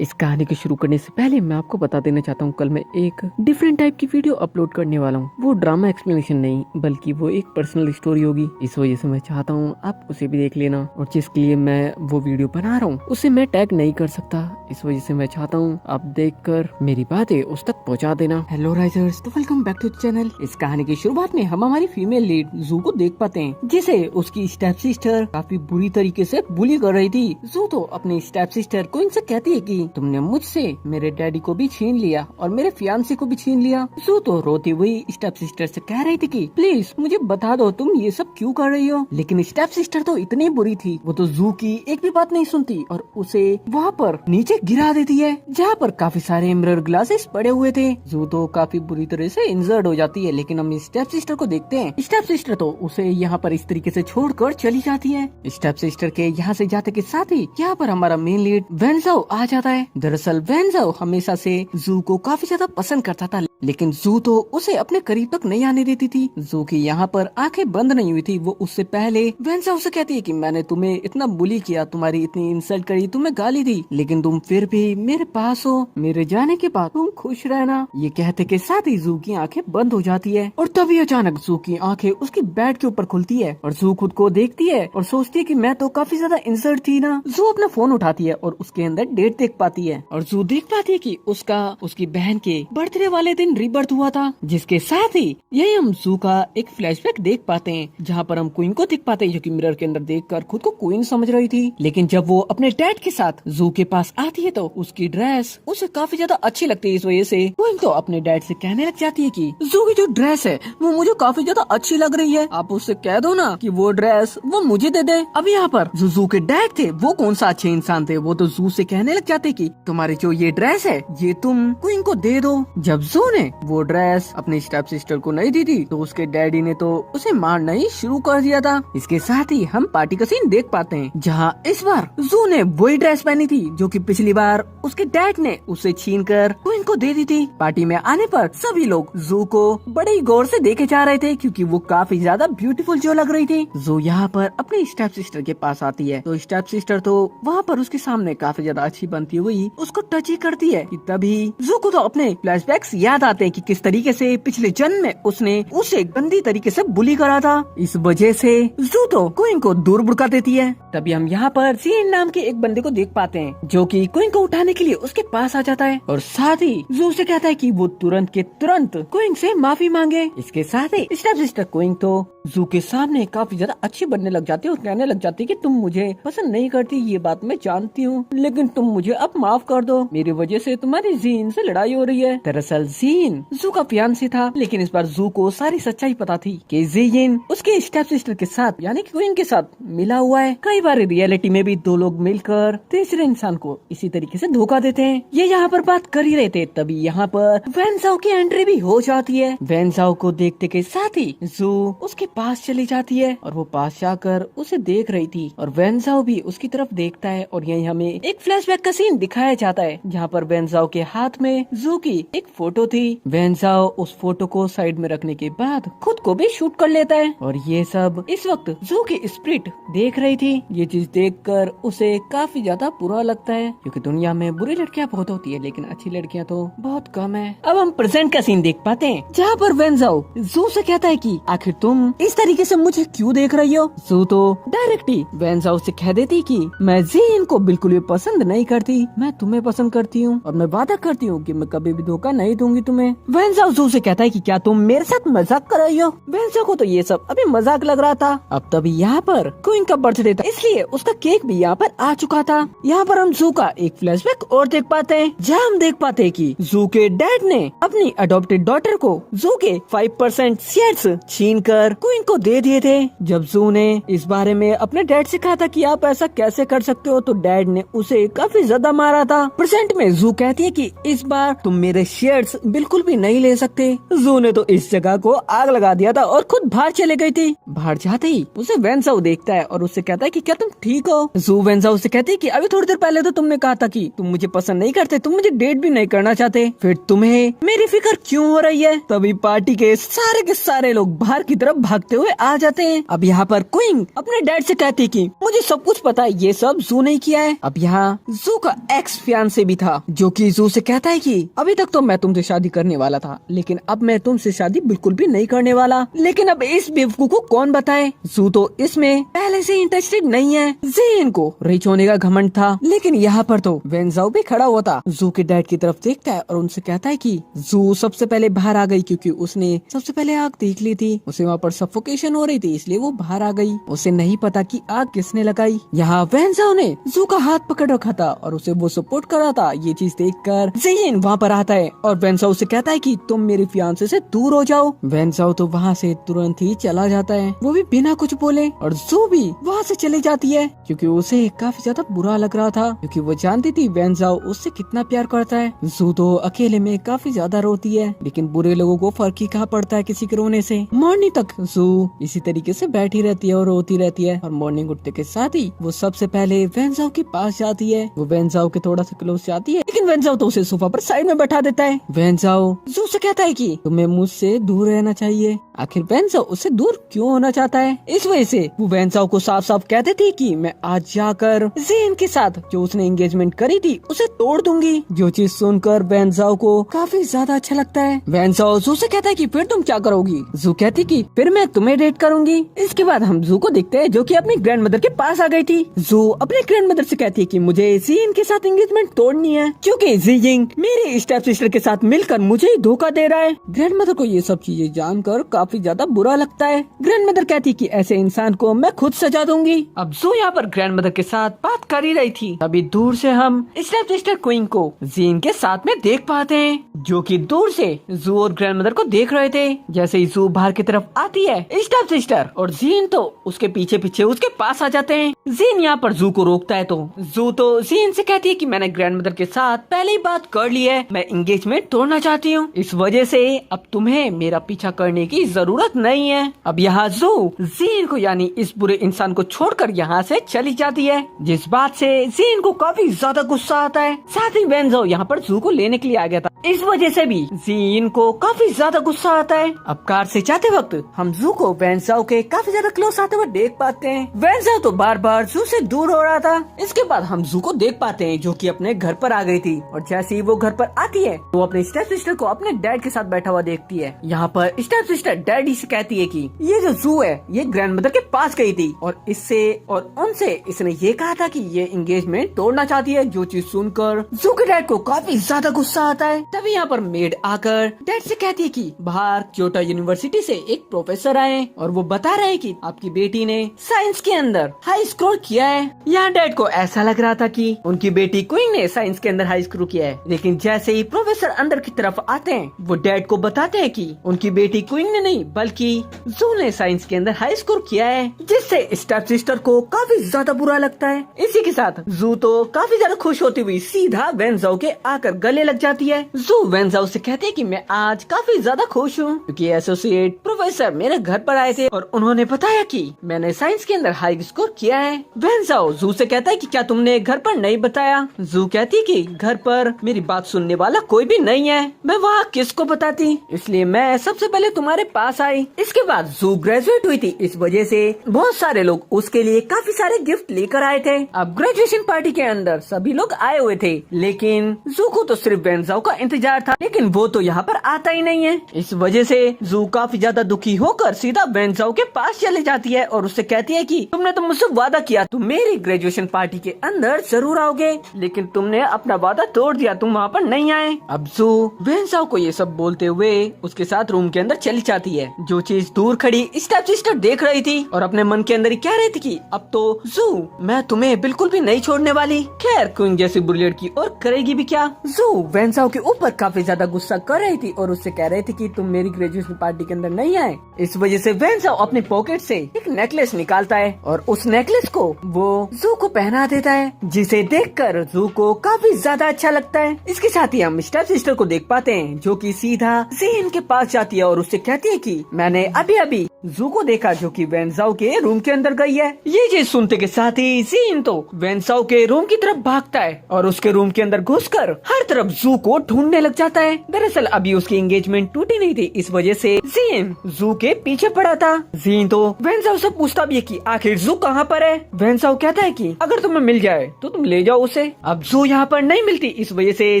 इस कहानी को शुरू करने से पहले मैं आपको बता देना चाहता हूँ, कल मैं एक डिफरेंट टाइप की वीडियो अपलोड करने वाला हूँ। वो ड्रामा एक्सप्लेनेशन नहीं बल्कि वो एक पर्सनल स्टोरी होगी। इस वजह से मैं चाहता हूँ आप उसे भी देख लेना, और जिसके लिए मैं वो वीडियो बना रहा हूँ उसे मैं टैग नहीं कर सकता। इस वजह से मैं चाहता हूँ आप देखकर मेरी बातें उस तक पहुँचा देना। हेलो राइजर्स, तो वेलकम बैक टू चैनल। इस कहानी की शुरुआत में हम हमारी फीमेल लीड जू को देख पाते हैं, जिसे उसकी स्टेप सिस्टर काफी बुरी तरीके से बुली कर रही थी। जू तो अपनी स्टेप सिस्टर को इनसे कहती है कि तुमने मुझसे मेरे डैडी को भी छीन लिया और मेरे फियांसे को भी छीन लिया। जू तो रोती हुई स्टेप सिस्टर से कह रही थी कि प्लीज मुझे बता दो तुम ये सब क्यों कर रही हो। लेकिन स्टेप सिस्टर तो इतनी बुरी थी, वो तो जू की एक भी बात नहीं सुनती और उसे वहाँ पर नीचे गिरा देती है, जहाँ पर काफी सारे मिरर ग्लासेस पड़े हुए थे। जू तो काफी बुरी तरह से इंजर्ड हो जाती है। लेकिन हम स्टेप सिस्टर को देखते हैं, स्टेप सिस्टर तो उसे यहाँ पर इस तरीके से छोड़कर चली जाती है। स्टेप सिस्टर के यहाँ से जाते के साथ ही यहाँ पर हमारा मेन लीड वेंजाओ आ जाता है। दरअसल वेंजाओ हमेशा से जू को काफी ज्यादा पसंद करता था, लेकिन जू तो उसे अपने करीब तक नहीं आने देती थी। जू की यहाँ पर आंखें बंद नहीं हुई थी। वो उससे पहले वेंजाओ से कहती है कि मैंने तुम्हें इतना बुली किया, तुम्हारी इतनी इंसल्ट करी, तुम्हें गाली दी, लेकिन तुम फिर भी मेरे पास हो। मेरे जाने के बाद तुम खुश रहना। ये कहते के साथ ही जू की आंखें बंद हो जाती है और तभी अचानक जू की आंखें उसकी बेड के ऊपर खुलती है और जू खुद को देखती है और सोचती है कि मैं तो काफी ज्यादा इंसल्ट थी ना। जू अपना फोन उठाती है और उसके अंदर डेट देख पाती है और जू देख पाती है कि उसकी बहन के बर्थडे वाले दिन रीबर्थ हुआ था। जिसके साथ ही यही हम जू का एक फ्लैशबैक देख पाते हैं, जहाँ पर हम क्वीन को देख पाते हैं जो कि मिरर के अंदर देखकर खुद को क्वीन समझ रही थी। लेकिन जब वो अपने डैड के साथ जू के पास आती है तो उसकी ड्रेस उसे काफी ज्यादा अच्छी लगती है। इस वजह से क्वीन तो अपने डैड से कहने लग जाती है कि जू की जो ड्रेस है वो मुझे काफी ज्यादा अच्छी लग रही है, आप उससे कह दो ना कि वो ड्रेस वो मुझे दे दे। अब यहाँ पर जो जू के डैड थे वो कौन सा अच्छे इंसान थे, वो तो जू से कहने लग जाते कि तुम्हारी जो ये ड्रेस है ये तुम क्वीन को दे दो। जब जू ने वो ड्रेस अपनी स्टेप सिस्टर को नहीं दी थी तो उसके डैडी ने तो उसे मारना ही शुरू कर दिया था। इसके साथ ही हम पार्टी का सीन देख पाते हैं, जहाँ इस बार जू ने वही ड्रेस पहनी थी जो कि पिछली बार उसके डैड ने उसे छीन कर क्वीन को दे दी थी। पार्टी में आने पर सभी लोग जू को बड़े ही गौर से देखे जा रहे थे क्योंकि वो काफी ज्यादा ब्यूटीफुल जो लग रही थी। जू यहाँ पर अपनी स्टेप सिस्टर के पास आती है तो स्टेप सिस्टर तो वहाँ पर उसके सामने काफी ज्यादा अच्छी बनती हुई उसको टच ही करती है कि तभी जू को तो अपने फ्लैशबैक्स याद आते हैं कि किस तरीके से पिछले जन्म में उसने उसे गंदी तरीके से बुली करा था। इस वजह से जू तो क्वीन को दूर भुड़का देती है। तभी हम यहाँ पर जीन नाम के एक बंदे को देख पाते हैं जो कि क्वीन को उठाने के लिए उसके पास आ जाता है और साथ ही जू से कहता है कि वो तुरंत के तुरंत क्वीन से माफी मांगे। इसके साथ ही स्टेप सिस्टर क्वीन तो जू के सामने काफी ज्यादा अच्छी बनने लग जाती है और कहने लग जाती है कि तुम मुझे पसंद नहीं करती, ये बात मैं जानती हूँ, लेकिन तुम मुझे अब माफ कर दो, मेरी वजह से तुम्हारी जीन से लड़ाई हो रही है। दरअसल जीन जू का फियांसे था, लेकिन इस बार जू को सारी सच्चाई पता थी कि जीन उसके स्टेप सिस्टर के साथ यानी कि क्वीन के साथ मिला हुआ है। कई बार रियलिटी में भी दो लोग मिलकर तीसरे इंसान को इसी तरीके से धोखा देते हैं। ये यहाँ पर बात कर ही रहे थे, तभी यहाँ पर वेंजाओ की एंट्री भी हो जाती है। वेंजाओ को देखते के साथ ही जू उसके पास चली जाती है और वो पास जाकर उसे देख रही थी और वेंजाओ भी उसकी तरफ देखता है और यही हमें एक फ्लैशबैक का सीन दिखाया जाता है, जहाँ पर वेंजाओ के हाथ में जू की एक फोटो थी। वेंजाओ उस फोटो को साइड में रखने के बाद खुद को भी शूट कर लेता है और ये सब इस वक्त जू की स्पिरिट देख रही थी। ये चीज देखकर उसे काफी ज्यादा बुरा लगता है क्योंकि दुनिया में बुरी लड़कियां बहुत होती है लेकिन अच्छी लड़कियां तो बहुत कम है। अब हम प्रेजेंट का सीन देख पाते हैं, जहाँ पर वेंजाओ जू से कहता है कि आखिर तुम इस तरीके से मुझे क्यों देख रही हो। जू तो डायरेक्टली वेंजाओ से कह देती कि मैं जीन को बिल्कुल भी पसंद नहीं करती, मैं तुम्हें पसंद करती हूँ और मैं वादा करती हूँ कि मैं कभी भी धोखा नहीं दूंगी तुम्हें। वेंजाओ जू से कहता है कि क्या तुम मेरे साथ मजाक कर रही हो। वेंजाओ को तो ये सब अभी मजाक लग रहा था। अब तभी यहाँ पर क्वीन का बर्थडे था, इसलिए उसका केक भी यहाँ पर आ चुका था। यहाँ पर हम जू का एक फ्लैशबैक और देख पाते हैं, जहाँ हम देख पाते हैं कि जू के डैड ने अपनी अडॉप्टेड डॉटर को जू के 5% शेयर्स छीन कर क्वीन को दे दिए थे। जब जू ने इस बारे में अपने डैड से कहा था कि आप ऐसा कैसे कर सकते हो, तो डैड ने उसे काफी ज्यादा मारा था। प्रेजेंट में जू कहती है कि इस बार तुम मेरे शेयर्स बिल्कुल भी नहीं ले सकते। जू ने तो इस जगह को आग लगा दिया था और खुद बाहर चले गई थी। बाहर जाते ही उसे वेंसाओ देखता है और उससे कहता है कि क्या तुम ठीक हो। जू वेंसाओ से कहती है कि अभी थोड़ी देर पहले तो तुमने कहा था कि तुम मुझे पसंद नहीं करते, तुम मुझे डेट भी नहीं करना चाहते, फिर तुम्हें मेरी फिक्र क्यों हो रही है। तभी पार्टी के सारे लोग बाहर की तरफ भागते हुए आ जाते हैं। अब यहाँ पर क्विंग अपने डैड से कहती कि मुझे सब कुछ पता है, ये सब जू ने किया है। अब यहाँ जू का एक्स फियांसे भी था जो कि जू से कहता है कि अभी तक तो मैं तुमसे शादी करने वाला था, लेकिन अब मैं तुमसे शादी बिल्कुल भी नहीं करने वाला। लेकिन अब इस बेवकूफ को कौन बताए, जू तो इसमें पहले से इंटरेस्टेड नहीं है। जेन को रिच होने का घमंड था, लेकिन यहाँ पर तो वेंसाओ भी खड़ा हुआ था। जू के डैड की तरफ देखता है और उनसे कहता है कि जू सबसे पहले बाहर आ गई क्योंकि उसने सबसे पहले आग देख ली थी। उसे वहाँ पर सफोकेशन हो रही थी, इसलिए वो बाहर आ गई। उसे नहीं पता कि आग किसने लगाई। यहाँ वेंसाओ ने जू का हाथ पकड़ रखा था और उसे वो सपोर्ट कर रहा था। ये चीज देखकर जेन वहाँ पर आता है और वेंसाओ से कहता है कि तुम मेरे फियांसे से दूर हो जाओ। वेंसाओ तो वहाँ से तुरंत ही चला जाता है, वो भी बिना कुछ बोले, और जू भी वहाँ से चली जाती है क्योंकि उसे काफी ज्यादा बुरा लग रहा था, क्योंकि वो जानती थी वेंसाओ उससे कितना प्यार करता है। जू तो अकेले में काफी ज्यादा रोती है, लेकिन बुरे लोगों को फर्क ही कहाँ पड़ता है किसी के रोने से। मॉर्निंग तक जू इसी तरीके से बैठी रहती है और रोती रहती है, और मॉर्निंग उठते के साथ ही वो सबसे पहले वेंसाओ के पास जाती है। वो वेंसाओ के थोड़ा सा क्लोज जाती है, लेकिन वेंसाओ तो उसे सोफा पर साइड में बैठा देता है। वेंसाओ जू से कहता है कि तुम्हें मुझसे दूर रहना चाहिए। आखिर वेंसाओ उससे दूर क्यों होना चाहता है, इस वजह से वो वेंसाओ को साफ साफ कहते थे कि मैं आज जाकर जेन के साथ जो उसने एंगेजमेंट करी थी उसे तोड़ दूंगी। जो चीज सुनकर वेंसाओ को काफी ज्यादा अच्छा लगता है। वेंसाओ जू से कहता है कि फिर तुम क्या करोगी। जू कहती कि फिर मैं तुम्हें डेट करूंगी। इसके बाद हम जू को देखते हैं जो कि अपनी ग्रैंड मदर के पास आ गई थी। जू अपने ग्रैंड मदर से कहती है कि मुझे जीन के साथ एंगेजमेंट तोड़नी है क्योंकि जीजिंग मेरे स्टेप सिस्टर के साथ मिलकर मुझे ही धोखा दे रहा है। ग्रैंड मदर को ये सब चीजें जानकर काफी ज्यादा बुरा लगता है। ग्रैंड मदर कहती कि ऐसे इंसान को मैं खुद सजा दूंगी। अब जू यहाँ पर ग्रैंड मदर के साथ बात कर ही रही थी, तभी दूर से हम स्टेप सिस्टर क्वीन को जीन के साथ में देख पाते हैं, जो कि दूर से जू और ग्रैंड मदर को देख रहे थे। जैसे ही जू बाहर की तरफ आती है, स्टेप सिस्टर और जीन तो उसके पीछे पीछे उसके पास आ जाते हैं। जीन यहाँ पर जू को रोकता है, तो जू तो जीन से कहती है कि मैंने ग्रैंड मदर के साथ पहले ही बात कर ली है, मैं एंगेजमेंट तोड़ना चाहती हूँ, इस वजह से अब तुम्हें मेरा पीछा करने की जरूरत नहीं है। अब यहाँ जू जीन को यानी इस बुरे इंसान को छोड़कर यहाँ से चली जाती है, जिस बात से जीन को काफी ज्यादा गुस्सा आता है। साथ ही वेंसाओ यहाँ पर जू को लेने के लिए आ गया था, इस वजह से भी जीन को काफी ज्यादा गुस्सा आता है। अब कार से जाते वक्त हम जू को वेंसाओ के काफी ज्यादा क्लोज आते हुए देख पाते हैं। वेंसाओ तो बार बार जू से दूर हो रहा था। इसके बाद हम जू को देख पाते हैं जो कि अपने घर पर आ गई थी, और जैसे ही वो घर पर आती है तो अपने स्टेप सिस्टर को अपने डैड के साथ बैठा हुआ देखती है। यहाँ पर स्टेप सिस्टर डैडी से कहती है कि ये जो जू है ये ग्रैंड मदर के पास गई थी और इससे और उनसे इसने ये कहा था कि ये एंगेजमेंट तोड़ना चाहती है। जो चीज सुनकर जू के डैड को काफी ज्यादा गुस्सा आता है। तभी यहाँ पर मेड आकर डैड से कहती है कि बाहर क्योटो यूनिवर्सिटी से एक प्रोफेसर आए और वो बता रहे हैं कि आपकी बेटी ने साइंस के अंदर हाई स्कोर किया है। यहाँ डैड को ऐसा लग रहा था कि उनकी बेटी क्वीन ने साइंस के अंदर हाई स्कोर किया है, लेकिन जैसे ही प्रोफेसर अंदर की तरफ आते हैं वो डैड को बताते हैं कि उनकी बेटी क्वीन ने नहीं बल्कि जू ने साइंस के अंदर हाई स्कोर किया है, जिससे स्टेप सिस्टर को काफी ज्यादा बुरा लगता है। इसी के साथ जू तो काफी ज्यादा खुश होती हुई सीधा वेंसाओ के आकर गले लग जाती है। जू वेंसाओ से कहती है कि मैं आज काफी ज्यादा खुश हूँ क्योंकि एसोसिएट प्रोफेसर मेरे घर पर आए थे और उन्होंने बताया कि मैंने साइंस के अंदर हाई स्कोर किया है। वेंसाओ जू से कहता है कि क्या तुमने घर पर नहीं बताया। जू कहती है कि घर पर मेरी बात सुनने वाला कोई भी नहीं है, मैं वहाँ किसको बताती, इसलिए मैं सबसे पहले तुम्हारे पास आई। इसके बाद जू ग्रेजुएट हुई थी, इस वजह से बहुत सारे लोग उसके लिए काफी सारे गिफ्ट लेकर आए थे। अब ग्रेजुएशन पार्टी के अंदर सभी लोग आए हुए थे, लेकिन जू को तो सिर्फ वेंसाओ का इंतजार था, लेकिन वो तो यहाँ पर आता ही नहीं है। इस वजह से जू काफी ज्यादा दुखी होकर सीधा वेंसाओ के पास चली जाती है और उससे कहती है कि तुमने तो मुझसे वादा किया तुम मेरी ग्रेजुएशन पार्टी के अंदर जरूर आओगे, लेकिन तुमने अपना वादा तोड़ दिया, तुम वहाँ पर नहीं आए। अब जू वेंसाओ को ये सब बोलते हुए उसके साथ रूम के अंदर चली जाती है। जो चीज दूर खड़ी स्टेप सिस्टर देख रही थी और अपने मन के अंदर ही कह रही थी कि अब तो जू मैं तुम्हें बिल्कुल भी नहीं छोड़ने वाली। खैर क्वीन जैसी बुरी लड़की और करेगी भी क्या। जू वेंसाओ के ऊपर काफी ज्यादा गुस्सा कर रही थी और उससे कह रही थी कि तुम मेरी ग्रेजुएशन पार्टी के अंदर नहीं आए। इस वजह से वेंसाओ अपने पॉकेट से एक नेकलेस निकालता है और उस नेकलेस को वो जू को पहना देता है, जिसे देखकर जू को काफी ज्यादा अच्छा लगता है। इसके साथ ही हम स्टेप सिस्टर को देख पाते हैं, जो कि सीधा ज़ीन के पास जाती है और उससे कहती है कि मैंने अभी अभी जू को देखा जो कि वेंसाओ के रूम के अंदर गई है। ये चीज सुनते के साथ ही ज़ीन तो वेंसाओ के रूम की तरफ भागता है और उसके रूम के अंदर घुसकर हर तरफ जू को ढूंढने लग जाता है। दरअसल अभी उसकी एंगेजमेंट टूटी नहीं थी, इस वजह से ज़ीन जू के पीछे पड़ा था। ज़ीन तो वेंसाओ से पूछता भी है कि आखिर जू कहाँ पर है। वेंसाओ कहता है कि अगर तुम्हें मिल जाए तो तुम ले जाओ उसे। अब जू यहाँ पर नहीं मिलती, इस वजह से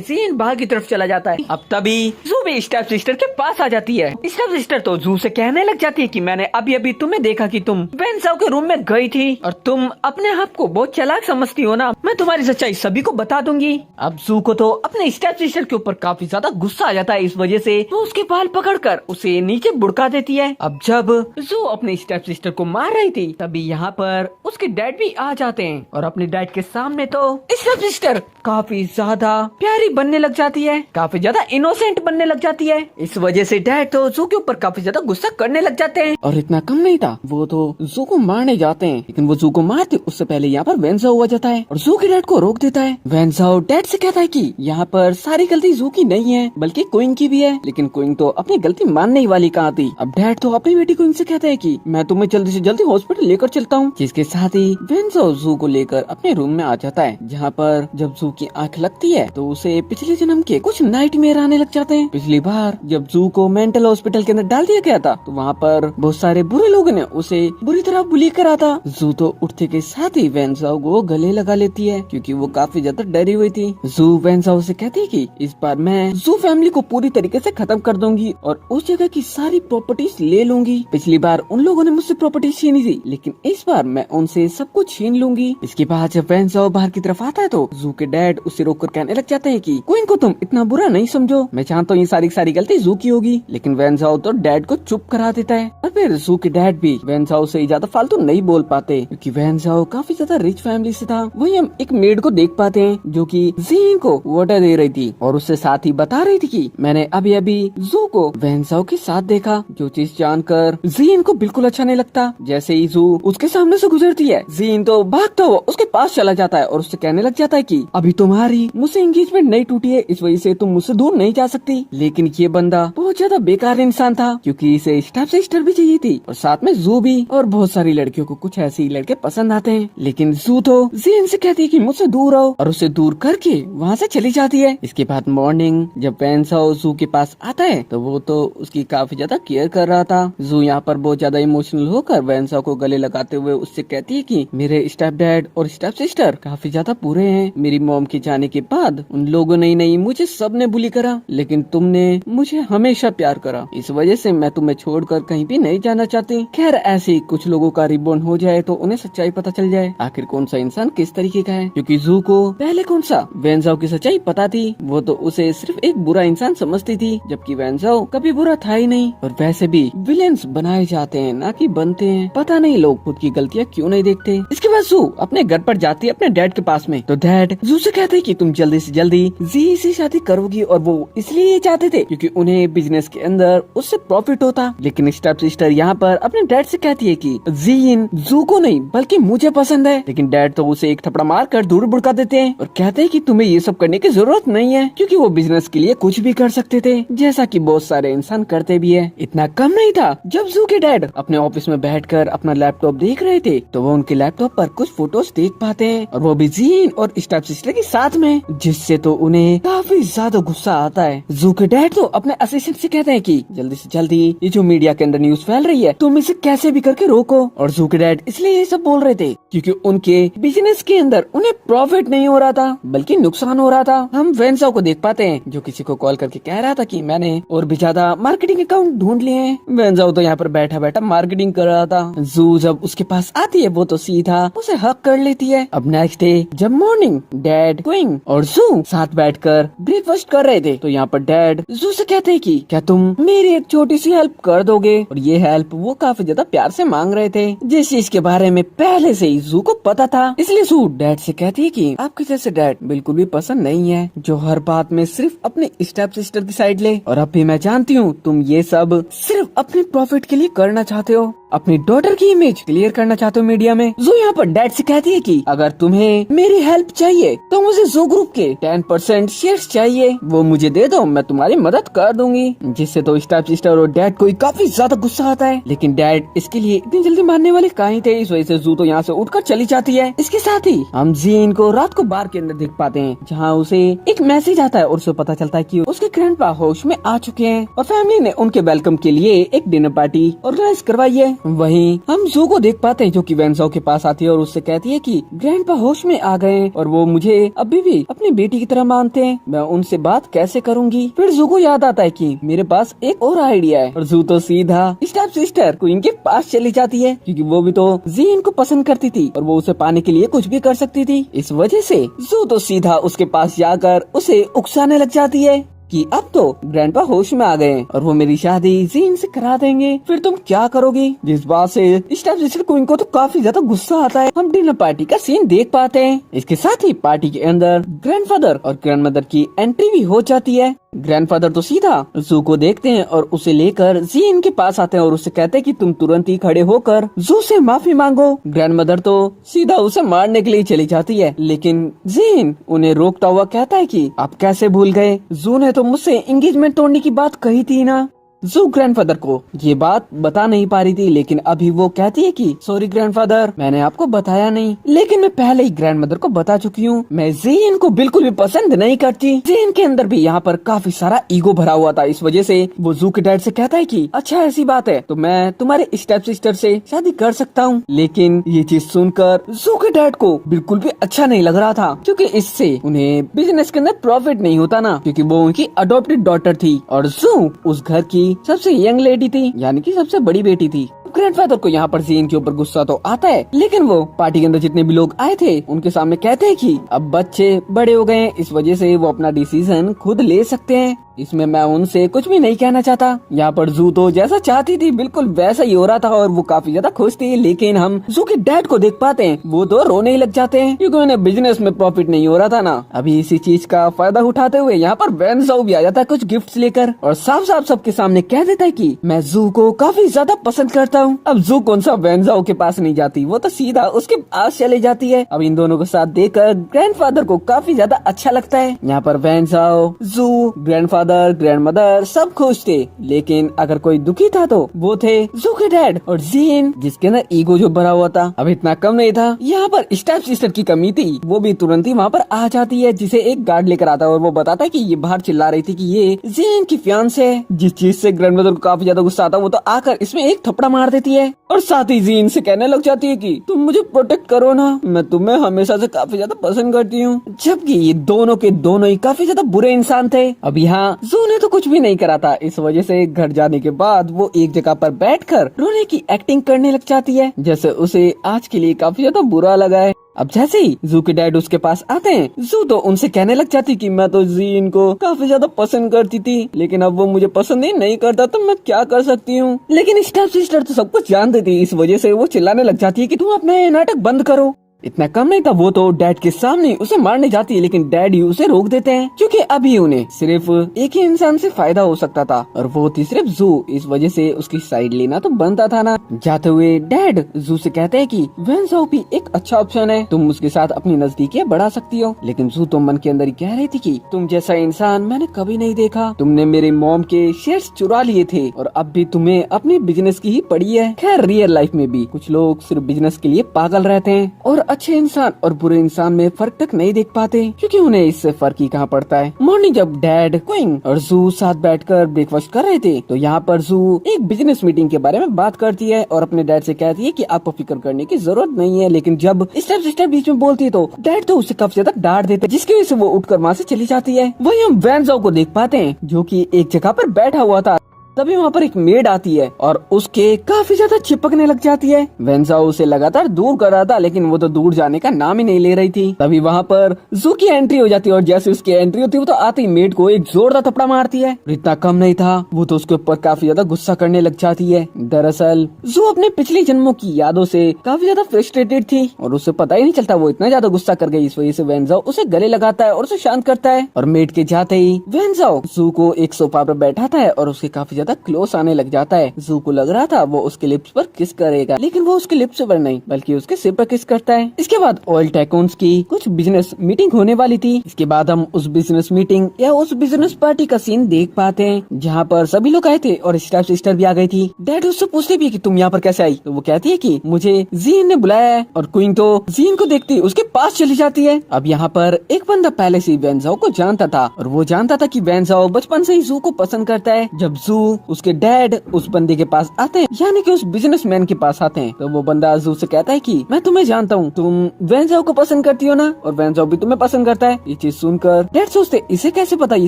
ज़ीन बाहर की तरफ चला जाता है। अब तभी जू भी स्टेप सिस्टर के पास आ जाती है। स्टेप सिस्टर तो जू से कहने लग जाती है कि मैंने अभी अभी तुम्हें देखा कि तुम वेंसाओ के रूम में गई थी और तुम अपने आप को बहुत चालाक समझती हो ना, मैं तुम्हारी सच्चाई सभी को बता दूंगी। अब जू को तो अपने स्टेप सिस्टर के ऊपर काफी ज्यादा गुस्सा आ जाता है, इस वजह से वो उसके बाल पकड़कर उसे नीचे बुड़का देती है। अब जब जू अपने स्टेप सिस्टर को मार रही थी तभी यहाँ पर उसके डैड भी आ जाते हैं और अपने डैड के सामने तो स्टेप सिस्टर काफी ज्यादा प्यारी बनने लग जाती है, काफी ज्यादा इनोसेंट बनने लग जाती है। इस वजह से डैड तो जू के ऊपर काफी ज्यादा गुस्सा करने लग जाते हैं। और इतना कम नहीं था, वो तो जू को मारने जाते हैं, लेकिन वो जू को मारते उससे पहले यहाँ पर वेंसाओ आ जाता है और जू के डैड को रोक देता है। वेंसाओ डैड से कहता है कि यहाँ पर सारी गलती जू की नहीं है बल्कि क्वीन की भी है, लेकिन क्वीन तो अपनी गलती मानने ही वाली कहाँ थी। अब डैड तो अपनी बेटी क्वीन से कहता है कि मैं तुम्हें जल्दी से जल्दी हॉस्पिटल लेकर चलता हूँ, जिसके साथ ही वेंसाओ जू को लेकर अपने रूम में आ जाता है, जहाँ पर जब जू की आँख लगती है तो उसे पिछले जन्म के कुछ नाइटमेयर आने लग जाते हैं। पिछली बार जब जू को मेंटल हॉस्पिटल के अंदर डाल दिया गया था तो वहाँ पर बहुत सारे बुरे लोगों ने उसे बुरी तरह बुली करा था। जू तो उठते के साथ ही वेंसाओ को गले लगा लेती है क्योंकि वो काफी ज्यादा डरी हुई थी। जू वेंसाओ से कहती है कि इस बार मैं जू फैमिली को पूरी तरीके से खत्म कर दूंगी और उस जगह की सारी प्रॉपर्टीज ले लूंगी। पिछली बार उन लोगों ने मुझसे प्रॉपर्टी छीनी थी, लेकिन इस बार मैं उनसे सब कुछ छीन लूंगी। इसके बाद जब वेंसाओ बाहर की तरफ आता है तो जू के डैड उसे रोककर कहने लग जाते हैं कि क्वीन को तुम इतना बुरा नहीं समझो, मैं जानता हूँ ये सारी गलती जू की होगी, लेकिन वेंसाओ तो डैड को चुप करा देता है। और फिर जू के डैड भी वेंसाओ से ज्यादा फालतू नहीं बोल पाते क्योंकि वेंसाओ काफी ज्यादा रिच फैमिली से था। वही हम एक मेड को देख पाते हैं जो कि ज़ीन को वाटर दे रही थी और उससे साथ ही बता रही थी कि मैंने अभी अभी जू को वेंसाओ के साथ देखा, जो चीज जानकर ज़ीन को बिल्कुल अच्छा नहीं लगता। जैसे ही जू उसके सामने से गुजरती है ज़ीन तो भागता हुआ उसके पास चला जाता है और उससे कहने लग जाता है कि अभी तुम्हारी मुझसे एंगेजमेंट नहीं टूटी है, इस वजह से तुम मुझसे दूर नहीं जा सकती। लेकिन ये बंदा बहुत ज्यादा बेकार इंसान था क्योंकि इसे स्टेप सिस्टर भी चाहिए थी और साथ में जू भी, और बहुत सारी लड़कियों को कुछ ऐसे ही लड़के पसंद आते हैं। लेकिन जू तो ज़ीन से कहती है कि मुझसे दूर रहो और उसे दूर करके वहाँ से चली जाती है। इसके बाद मॉर्निंग जब वेंसाओ जू के पास आता है तो वो तो उसकी काफी ज्यादा केयर कर रहा था। जू यहाँ पर बहुत ज्यादा इमोशनल होकर वेंसाओ को गले लगाते हुए उससे कहती है कि मेरे स्टेप डैड और स्टेप सिस्टर काफी ज्यादा बुरे हैं, मेरी मॉम के जाने के बाद उन लोगों ने नहीं मुझे सबने बुली करा, लेकिन तुमने मुझे हमेशा प्यार करा, इस वजह से मैं तुम्हें छोड़कर कहीं भी नहीं जाना चाहती। खैर ऐसे ही कुछ लोगों का रिबॉन्ड हो जाए तो उन्हें सच्चाई पता चल जाए आखिर कौन सा इंसान किस तरीके का है, क्योंकि जू को पहले कौन सा वेंसाओ की सच्चाई पता थी, वो तो उसे सिर्फ एक बुरा इंसान समझती थी, जबकि वेंसाओ कभी बुरा था ही नहीं। और वैसे भी विलेंस बनाए जाते हैं ना कि बनते हैं, पता नहीं लोग खुद की गलतियाँ क्यों नहीं देखते। इसके बाद जू अपने घर पर जाती है अपने डैड के पास में, तो डैड जू से कहते हैं कि तुम जल्दी से जल्दी जी से शादी करोगी, और वो इसलिए चाहते थे क्योंकि उन्हें बिजनेस के अंदर उससे प्रॉफिट होता। लेकिन स्टेप सिस्टर यहाँ पर अपने डैड से कहती है कि ज़ीन जू को नहीं बल्कि मुझे पसंद है, लेकिन डैड तो उसे एक थप्पड़ मार कर दूर भुड़का देते हैं और कहते हैं कि तुम्हें ये सब करने की जरूरत नहीं है क्योंकि वो बिजनेस के लिए कुछ भी कर सकते थे, जैसा कि बहुत सारे इंसान करते भी है। इतना कम नहीं था, जब जू के डैड अपने ऑफिस में बैठकर अपना लैपटॉप देख रहे थे तो वो उनके लैपटॉप पर कुछ फोटोज देख पाते हैं और वो भी ज़ीन और स्टेप सिस्टर के साथ में, जिससे तो उन्हें काफी ज्यादा गुस्सा आता है। जू के डैड तो अपने असिस्टेंट से कहते हैं कि जल्दी से जल्दी ये जो मीडिया के अंदर न्यूज फैल रही है तुम इसे कैसे भी करके रोको, और जू के डैड इसलिए ये सब बोल रहे थे क्योंकि उनके बिजनेस के अंदर उन्हें प्रॉफिट नहीं हो रहा था बल्कि नुकसान हो रहा था। हम वेंसाओ को देख पाते हैं जो किसी को कॉल करके कह रहा था कि मैंने और भी ज्यादा मार्केटिंग अकाउंट ढूंढ लिए हैं। वेंसाओ तो यहाँ पर बैठा बैठा मार्केटिंग कर रहा था। जू जब उसके पास आती है वो तो सीधा उसे हक कर लेती है। अब नेक्स्ट डे जब मॉर्निंग डैड, क्वीन और जू साथ बैठकर ब्रेकफास्ट कर रहे थे तो यहाँ पर डैड जू से कहते हैं कि क्या तुम मेरी एक छोटी सी हेल्प कर दोगे, और ये हेल्प वो काफी ज्यादा प्यार से मांग रहे थे, जिस चीज के बारे में पहले से ही जू को पता था। इसलिए जू डैड से कहती है कि आपके जैसे डैड बिल्कुल भी पसंद नहीं है जो हर बात में सिर्फ अपने स्टेप सिस्टर की साइड ले, और अब भी मैं जानती हूँ तुम ये सब सिर्फ अपने प्रॉफिट के लिए करना चाहते हो, अपनी डॉटर की इमेज क्लियर करना चाहते हो मीडिया में। जू यहाँ पर डैड से कहती है कि अगर तुम्हें मेरी हेल्प हेल्प चाहिए तो मुझे जू ग्रुप के 10% शेयर्स चाहिए, वो मुझे दे दो, मैं तुम्हारी मदद कर दूंगी। जिससे तो स्टेप सिस्टर और डैड को काफी ज्यादा गुस्सा आता है, लेकिन डैड इसके लिए इतनी जल्दी मानने वाले कहीं थे। इस वजह से जू तो यहाँ से उठकर चली जाती है। इसके साथ ही हम जीन को रात को बार के अंदर देख पाते हैं, जहाँ उसे एक मैसेज आता है और उसे पता चलता है कि उसके ग्रैंडपा होश में आ चुके हैं और फैमिली ने उनके वेलकम के लिए एक डिनर पार्टी ऑर्गेनाइज करवाई है। वहीं हम जू को देख पाते हैं जो कि वेंसाओ के पास आती है और उससे कहती है कि ग्रैंडपा होश में आ गए और वो मुझे अभी भी अपनी बेटी की तरह मानते हैं, मैं उनसे बात कैसे करूंगी। फिर जू को याद आता है कि मेरे पास एक और आइडिया है और जू तो सीधा स्टेप सिस्टर क्वीन के पास चली जाती है, क्योंकि वो भी तो जीन को पसंद करती थी और वो उसे पाने के लिए कुछ भी कर सकती थी। इस वजह से जू तो सीधा उसके पास जाकर उसे उकसाने लग जाती है कि अब तो ग्रैंडपा होश में आ गए और वो मेरी शादी जीन से करा देंगे, फिर तुम क्या करोगी। जिस बात से स्टेप सिस्टर क्वीन को तो काफी ज्यादा गुस्सा आता है। हम डिनर पार्टी का सीन देख पाते हैं। इसके साथ ही पार्टी के अंदर ग्रैंडफादर और ग्रैंडमदर की एंट्री भी हो जाती है। ग्रैंडफादर तो सीधा जू को देखते हैं और उसे लेकर जीन के पास आते हैं और उससे कहते हैं कि तुम तुरंत ही खड़े होकर जू से माफी मांगो। ग्रैंडमदर तो सीधा उसे मारने के लिए चली जाती है, लेकिन जीन उन्हें रोकता हुआ कहता है कि आप कैसे भूल गए, जू ने तो मुझसे एंगेजमेंट तोड़ने की बात कही थी ना। जू ग्रैंडफादर को ये बात बता नहीं पा रही थी, लेकिन अभी वो कहती है कि सॉरी ग्रैंडफादर, मैंने आपको बताया नहीं, लेकिन मैं पहले ही ग्रैंडमदर को बता चुकी हूँ। मैं जीन को बिल्कुल भी पसंद नहीं करती। जीन के अंदर भी यहाँ पर काफी सारा ईगो भरा हुआ था। इस वजह से वो जू के डैड से कहता है कि अच्छा ऐसी बात है तो मैं तुम्हारे स्टेप सिस्टर से शादी कर सकता हूँ। लेकिन ये चीज सुनकर जू के डैड को बिल्कुल भी अच्छा नहीं लग रहा था, क्योंकि इससे उन्हें बिजनेस के अंदर प्रॉफिट नहीं होता ना, क्योंकि वो उनकी अडॉप्टेड डॉटर थी और जू उस घर की सबसे यंग लेडी थी, यानी कि सबसे बड़ी बेटी थी। ग्रैंडफादर को यहाँ पर जीन के ऊपर गुस्सा तो आता है, लेकिन वो पार्टी के अंदर जितने भी लोग आए थे उनके सामने कहते हैं कि अब बच्चे बड़े हो गए हैं, इस वजह से वो अपना डिसीजन खुद ले सकते हैं। इसमें मैं उनसे कुछ भी नहीं कहना चाहता। यहाँ पर जू तो जैसा चाहती थी बिल्कुल वैसा ही हो रहा था और वो काफी ज्यादा खुश थी। लेकिन हम जू के डैड को देख पाते हैं, वो तो रोने ही लग जाते हैं, क्योंकि उन्हें बिजनेस में प्रॉफिट नहीं हो रहा था ना। अभी इसी चीज का फायदा उठाते हुए यहाँ पर वेंसाओ भी आ जाता है कुछ गिफ्ट्स लेकर और साफ साफ सबके सामने कह देता है कि मैं जू को काफी ज्यादा पसंद करता हूँ। अब जू कौन सा वेंसाओ के पास नहीं जाती, वो तो सीधा उसके पास चले जाती है। अब इन दोनों को साथ देखकर ग्रैंडफादर को काफी ज्यादा अच्छा लगता है। यहाँ पर वेंसाओ, जू, ग्रैंडफादर, ग्रैंडमदर सब खुश थे, लेकिन अगर कोई दुखी था तो वो थे जू के डैड और जीन, जिसके अंदर ईगो जो भरा हुआ था। अब इतना कम नहीं था, यहाँ पर स्टेप सिस्टर की कमी थी, वो भी तुरंत ही वहाँ पर आ जाती है, जिसे एक गार्ड लेकर आता है और वो बताता है कि ये बाहर चिल्ला रही थी कि ये जीन की फियांसे है। जिस चीज से ग्रैंडमदर को काफी ज्यादा गुस्सा आता है, वो तो आकर इसमें एक थप्पड़ मार देती है और साथ ही जीन से कहने लग जाती है कि तुम मुझे प्रोटेक्ट करो ना, मैं तुम्हें हमेशा से काफी ज्यादा पसंद करती हूँ। जबकि ये दोनों के दोनों ही काफी ज्यादा बुरे इंसान थे। अब यहाँ जू ने तो कुछ भी नहीं करा था, इस वजह से घर जाने के बाद वो एक जगह पर बैठकर रोने की एक्टिंग करने लग जाती है, जैसे उसे आज के लिए काफी ज्यादा बुरा लगा है। अब जैसे ही जू के डैड उसके पास आते हैं, जू तो उनसे कहने लग जाती कि मैं तो जीन को काफी ज्यादा पसंद करती थी, लेकिन अब वो मुझे पसंद ही नहीं करता, तो मैं क्या कर सकती हूँ। लेकिन स्टेप सिस्टर तो सब कुछ जानती थी, इस वजह से वो चिल्लाने लग जाती है कि तुम अपना ये नाटक बंद करो। इतना कम नहीं था, वो तो डैड के सामने उसे मारने जाती है, लेकिन डैड ही उसे रोक देते हैं, क्योंकि अभी उन्हें सिर्फ एक ही इंसान से फायदा हो सकता था और वो थी सिर्फ जू। इस वजह से उसकी साइड लेना तो बनता था ना। जाते हुए डैड जू से कहते हैं कि वेंसाओ भी एक अच्छा ऑप्शन है, तुम उसके साथ अपनी नजदीकियां बढ़ा सकती हो। लेकिन जू तो मन के अंदर ही कह रही थी कि तुम जैसा इंसान मैंने कभी नहीं देखा, तुमने मेरे मॉम के शेयर्स चुरा लिए थे और अब भी तुम्हें अपने बिजनेस की ही पड़ी है। खैर रियल लाइफ में भी कुछ लोग सिर्फ बिजनेस के लिए पागल रहते हैं और अच्छे इंसान और बुरे इंसान में फर्क तक नहीं देख पाते, क्योंकि उन्हें इससे फर्क ही कहाँ पड़ता है। मॉर्निंग जब डैड, क्वीन और जू साथ बैठकर ब्रेकफास्ट कर रहे थे, तो यहाँ पर जू एक बिजनेस मीटिंग के बारे में बात करती है और अपने डैड से कहती है कि आपको फिक्र करने की जरूरत नहीं है। लेकिन जब स्टेप सिस्टर बीच में बोलती है तो डैड तो उसे काफी ज्यादा डांट देते हैं, जिसकी वजह से वो उठकर वहाँ से चली जाती है। वही हम वेंसाओ को देख पाते हैं, जो कि एक जगह पर बैठा हुआ था। तभी वहाँ पर एक मेड आती है और उसके काफी ज्यादा चिपकने लग जाती है। वेंसाओ उसे लगातार दूर कर रहा था, लेकिन वो तो दूर जाने का नाम ही नहीं ले रही थी। तभी वहाँ पर जू की एंट्री हो जाती है और जैसे उसकी एंट्री होती है, वो तो आते ही मेड को एक जोरदार थप्पड़ मारती है। इतना कम नहीं था, वो तो उसके ऊपर काफी ज्यादा गुस्सा करने लग जाती है। दरअसल जू अपने पिछले जन्मों की यादों से काफी ज्यादा फ्रस्ट्रेटेड थी और उसे पता ही नहीं चलता वो इतना ज्यादा गुस्सा कर गई। इस वजह से वेंसाओ उसे गले लगाता है और उसे शांत करता है और मेड के जाते ही वेंसाओ जू को एक सोफा पर बैठाता है और उसके काफी ज्यादा क्लोज आने लग जाता है। जू को लग रहा था वो उसके लिप्स पर किस करेगा, लेकिन वो उसके लिप्स पर नहीं बल्कि उसके सिर पर किस करता है। इसके बाद ऑयल टाइकून्स की कुछ बिजनेस मीटिंग होने वाली थी। इसके बाद हम उस बिजनेस मीटिंग या उस बिजनेस पार्टी का सीन देख पाते हैं जहाँ पर सभी लोग आए थे और स्टेप सिस्टर भी आ गई थी। डैड उससे पूछते भी कि तुम यहाँ पर कैसे आई, तो वो कहती है कि मुझे जीन ने बुलाया है, और क्वीन तो जीन को देखती उसके पास चली जाती है। अब यहाँ पर एक बंदा पहले से वैनजाओ को जानता था और वो जानता था कि वैनजाओ बचपन से ही जू को पसंद करता है। जब जू उसके डैड उस बंदे के पास आते हैं, यानी कि उस बिजनेसमैन के पास आते हैं, तो वो बंदा जू से कहता है कि मैं तुम्हें जानता हूँ, तुम वैनजाओ को पसंद करती हो ना, और वैनजाओ भी तुम्हें पसंद करता है। ये चीज सुनकर डैड सोचते इसे कैसे पता ये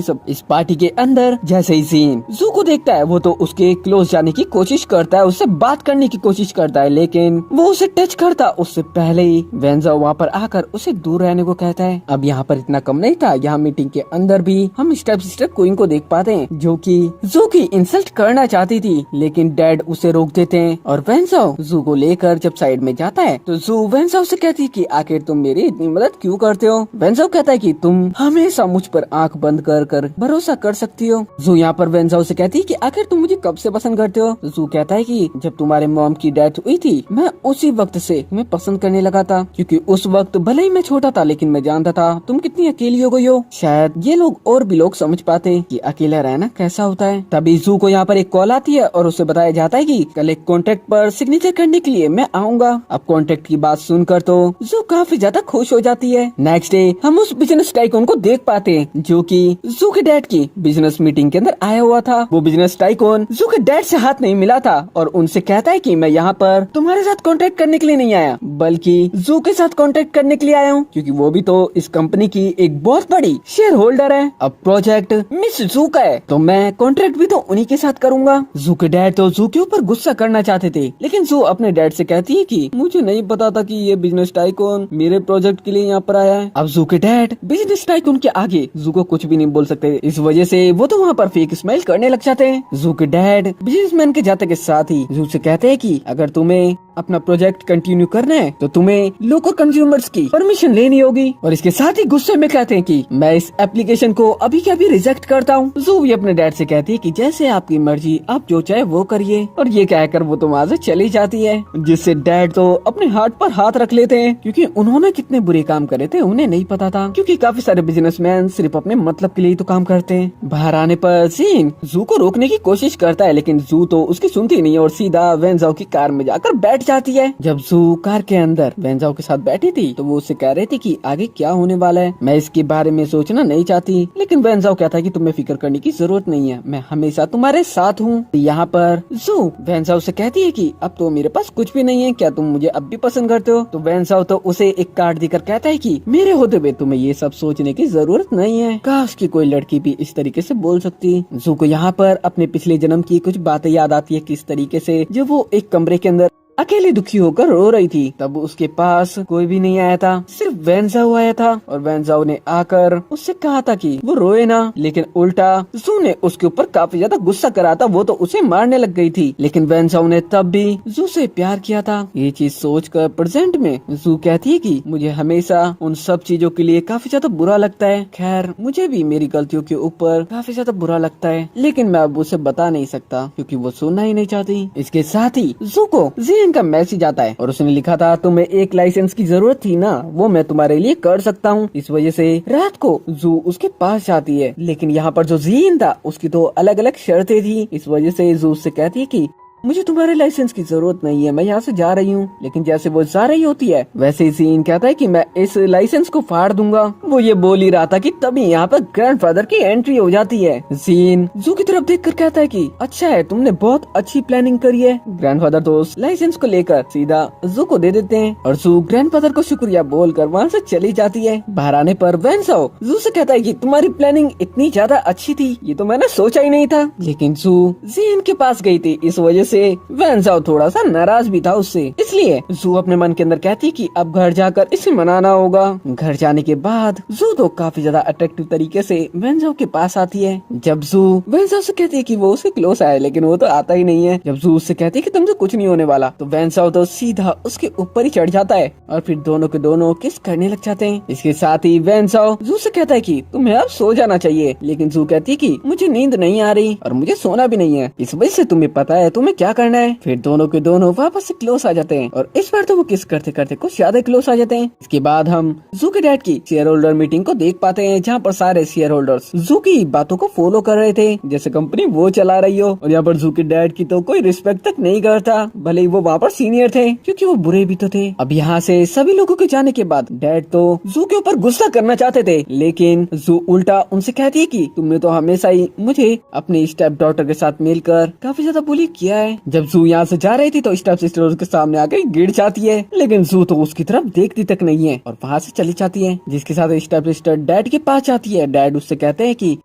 सब। इस पार्टी के अंदर जैसे ही जीन जू को देखता है, वो तो उसके क्लोज जाने की कोशिश करता है, उससे बात करने की कोशिश करता है, लेकिन वो उसे टच करता उससे पहले ही वैनजाओ वहाँ पर आकर उसे दूर रहने को कहता है। अब यहाँ पर इतना कम नहीं था, यहाँ मीटिंग के अंदर भी हम स्टेप सिस्टर क्वीन को देख पाते हैं जो कि जू की इंसल्ट करना चाहती थी, लेकिन डैड उसे रोक देते हैं। और वैनजाओ जू को लेकर जब साइड में जाता है तो जू वैनजाओ से कहती है कि आखिर तुम मेरी इतनी मदद क्यों करते हो। वैनजाओ कहता है कि तुम हमेशा मुझ पर आंख बंद कर भरोसा कर सकती हो। जू यहाँ पर वैनजाओ से कहती है कि आखिर तुम मुझे कब से पसंद करते हो। जू कहता है कि जब तुम्हारे मॉम की डेथ हुई थी, मैं उसी वक्त से तुम्हें पसंद करने लगा था, क्योंकि उस वक्त भले ही मैं छोटा था लेकिन मैं जानता था तुम कितनी अकेली हो गई हो। शायद ये लोग और भी लोग समझ पाते कि अकेला रहना कैसा होता है। तभी जू को यहाँ पर एक कॉल आती है और उसे बताया जाता है कि कल एक कॉन्ट्रैक्ट पर सिग्नेचर करने के लिए मैं आऊंगा। अब कॉन्ट्रैक्ट की बात सुनकर तो जू काफी ज्यादा खुश हो जाती है। नेक्स्ट डे हम उस बिजनेस टाइकून को देख पाते हैं जो कि जू के डैड की बिजनेस मीटिंग के अंदर आया हुआ था। वो बिजनेस टाइकून जू के डैड से हाथ नहीं मिला था और उनसे कहता है कि मैं यहाँ पर तुम्हारे साथ कॉन्ट्रैक्ट करने के लिए नहीं आया, बल्कि जू के साथ कॉन्ट्रैक्ट करने के लिए आया हूँ, क्योंकि वो भी तो इस कंपनी की एक बहुत बड़ी शेयर होल्डर है। अब प्रोजेक्ट मिस जू का है तो मैं कॉन्ट्रैक्ट भी तो उन्हीं के साथ करूंगा। जू के डैड तो जू के ऊपर गुस्सा करना चाहते थे, लेकिन जू अपने डैड से कहती है कि मुझे नहीं पता था कि ये बिजनेस टाइकून मेरे प्रोजेक्ट के लिए यहाँ पर आया है। अब जू के डैड बिजनेस टाइकून के आगे जू को कुछ भी नहीं बोल सकते, इस वजह से वो तो वहाँ पर फेक स्माइल करने लग जाते हैं। जू के डैड बिजनेसमैन के जाते के साथ ही जू से कहते हैं कि अगर तुम्हें अपना प्रोजेक्ट कंटिन्यू करना है तो तुम्हें लोकल कंज्यूमर्स की परमिशन लेनी होगी, और इसके साथ ही गुस्से में कहते हैं कि मैं इस एप्लीकेशन को अभी के अभी रिजेक्ट करता हूँ। जू भी अपने डैड से कहती है कि जैसे आपकी मर्जी, आप जो चाहे वो करिए, और ये कहकर वो तो वहाँ से चली जाती है, जिससे डैड तो अपने हार्ट पर हाथ रख लेते हैं, क्योंकि उन्होंने कितने बुरे काम करे थे उन्हें नहीं पता था, क्योंकि काफी सारे बिजनेसमैन सिर्फ अपने मतलब के लिए तो काम करते हैं। बाहर आने पर जीन जू को रोकने की कोशिश करता है, लेकिन जू तो उसकी सुनती नहीं और सीधा वैनजाओ की कार में जाकर बैठ जाती है। जब जू कार के अंदर वैनजाओ के साथ बैठी थी तो वो उससे कह रही थी कि आगे क्या होने वाला है, मैं इसके बारे में सोचना नहीं चाहती, लेकिन वैनजाओ कहता है कि तुम्हें फिक्र करने की जरूरत नहीं है, मैं हमेशा तुम्हारे साथ हूँ। यहाँ पर जू वैनजाओ से कहती है कि अब तो मेरे पास कुछ भी नहीं है, क्या तुम मुझे अब भी पसंद करते हो। तो वैनजाओ तो उसे एक कार्ड देकर कहता है कि मेरे होते हुए तुम्हें ये सब सोचने की जरूरत नहीं है, काश की कोई लड़की भी इस तरीके से बोल सकती। जू को यहाँ पर अपने पिछले जन्म की कुछ बातें याद आती है, किस तरीके से जब वो एक कमरे के अंदर अकेली दुखी होकर रो रही थी, तब उसके पास कोई भी नहीं आया था, सिर्फ वैनजाओ आया था, और वैनजाओ ने आकर उससे कहा था कि वो रोए ना, लेकिन उल्टा जू ने उसके ऊपर काफी ज्यादा गुस्सा करा था, वो तो उसे मारने लग गई थी, लेकिन वैनजाओ ने तब भी जू से प्यार किया था। ये चीज सोचकर प्रेजेंट में जू कहती है कि मुझे हमेशा उन सब चीजों के लिए काफी ज्यादा बुरा लगता है, खैर मुझे भी मेरी गलतियों के ऊपर काफी ज्यादा बुरा लगता है, लेकिन मैं अब उसे बता नहीं सकता क्योंकि वो सुनना ही नहीं चाहती। इसके साथ ही जू को का मैसेज आता है और उसने लिखा था तुम्हें एक लाइसेंस की जरूरत थी ना, वो मैं तुम्हारे लिए कर सकता हूँ। इस वजह से रात को जू उसके पास जाती है, लेकिन यहाँ पर जो जीन था उसकी तो अलग अलग शर्तें थी, इस वजह से जू उससे कहती है कि मुझे तुम्हारे लाइसेंस की जरूरत नहीं है, मैं यहाँ से जा रही हूँ। लेकिन जैसे वो जा रही होती है वैसे ही जीन कहता है कि मैं इस लाइसेंस को फाड़ दूंगा। वो ये बोल ही रहा था कि तभी यहाँ पर ग्रैंडफादर की एंट्री हो जाती है। जीन जू की तरफ देखकर कहता है कि अच्छा है, तुमने बहुत अच्छी प्लानिंग करी है। ग्रैंडफादर तो उस लाइसेंस को लेकर सीधा जू को दे देते हैं और जू ग्रैंडफादर को शुक्रिया बोलकर वहाँ से चली जाती है। बाहर आने पर वैनजाओ जू से कहता है कि तुम्हारी प्लानिंग इतनी ज्यादा अच्छी थी, ये तो मैंने सोचा ही नहीं था। लेकिन जू जीन के पास गई थी, इस वजह से वेंजाओ थोड़ा सा नाराज भी था उससे। इसलिए जू अपने मन के अंदर कहती कि अब घर जाकर इसे मनाना होगा। घर जाने के बाद जू तो काफी ज्यादा अट्रैक्टिव तरीके से वेंजाओ के पास आती है। जब जू वेंजाओ से कहती है कि वो उसके क्लोज आए, लेकिन वो तो आता ही नहीं है। जब जू उससे कहती है कि तुमसे कुछ नहीं होने वाला, तो वेंजाओ तो सीधा उसके ऊपर ही चढ़ जाता है और फिर दोनों के दोनों किस करने लग जाते हैं। इसके साथ ही वेंजाओ जू से कहता है कि तुम्हें अब सो जाना चाहिए, लेकिन जू कहती है कि मुझे नींद नहीं आ रही और मुझे सोना भी नहीं है, इस वजह से तुम्हें पता है तुम्हें क्या करना है। फिर दोनों के दोनों वापस से क्लोज आ जाते हैं और इस बार तो वो किस करते करते कुछ ज्यादा क्लोज आ जाते हैं। इसके बाद हम जू के डैड की शेयर होल्डर मीटिंग को देख पाते हैं, जहाँ पर सारे शेयर होल्डर्स जू की बातों को फॉलो कर रहे थे, जैसे कंपनी वो चला रही हो। और यहाँ पर जू के डैड की तो कोई रिस्पेक्ट तक नहीं करता, भले ही वो वहाँ पर सीनियर थे, क्योंकि वो बुरे भी तो थे। अब यहाँ से सभी लोगों के जाने के बाद डैड तो जू के ऊपर गुस्सा करना चाहते थे, लेकिन जू उल्टा उनसे कहती है कि तुमने तो हमेशा ही मुझे अपनी स्टेप डॉटर के साथ मिलकर काफी ज्यादा बुली किया है। जब जू यहाँ से जा रही थी तो स्टेप सिस्टर उसके सामने आकर गिर जाती है, लेकिन जू तो उसकी तरफ देखती तक नहीं है और वहाँ से चली जाती है। जिसके साथ स्टेप सिस्टर डैड के पास जाती है। डैड उससे कहते हैं कि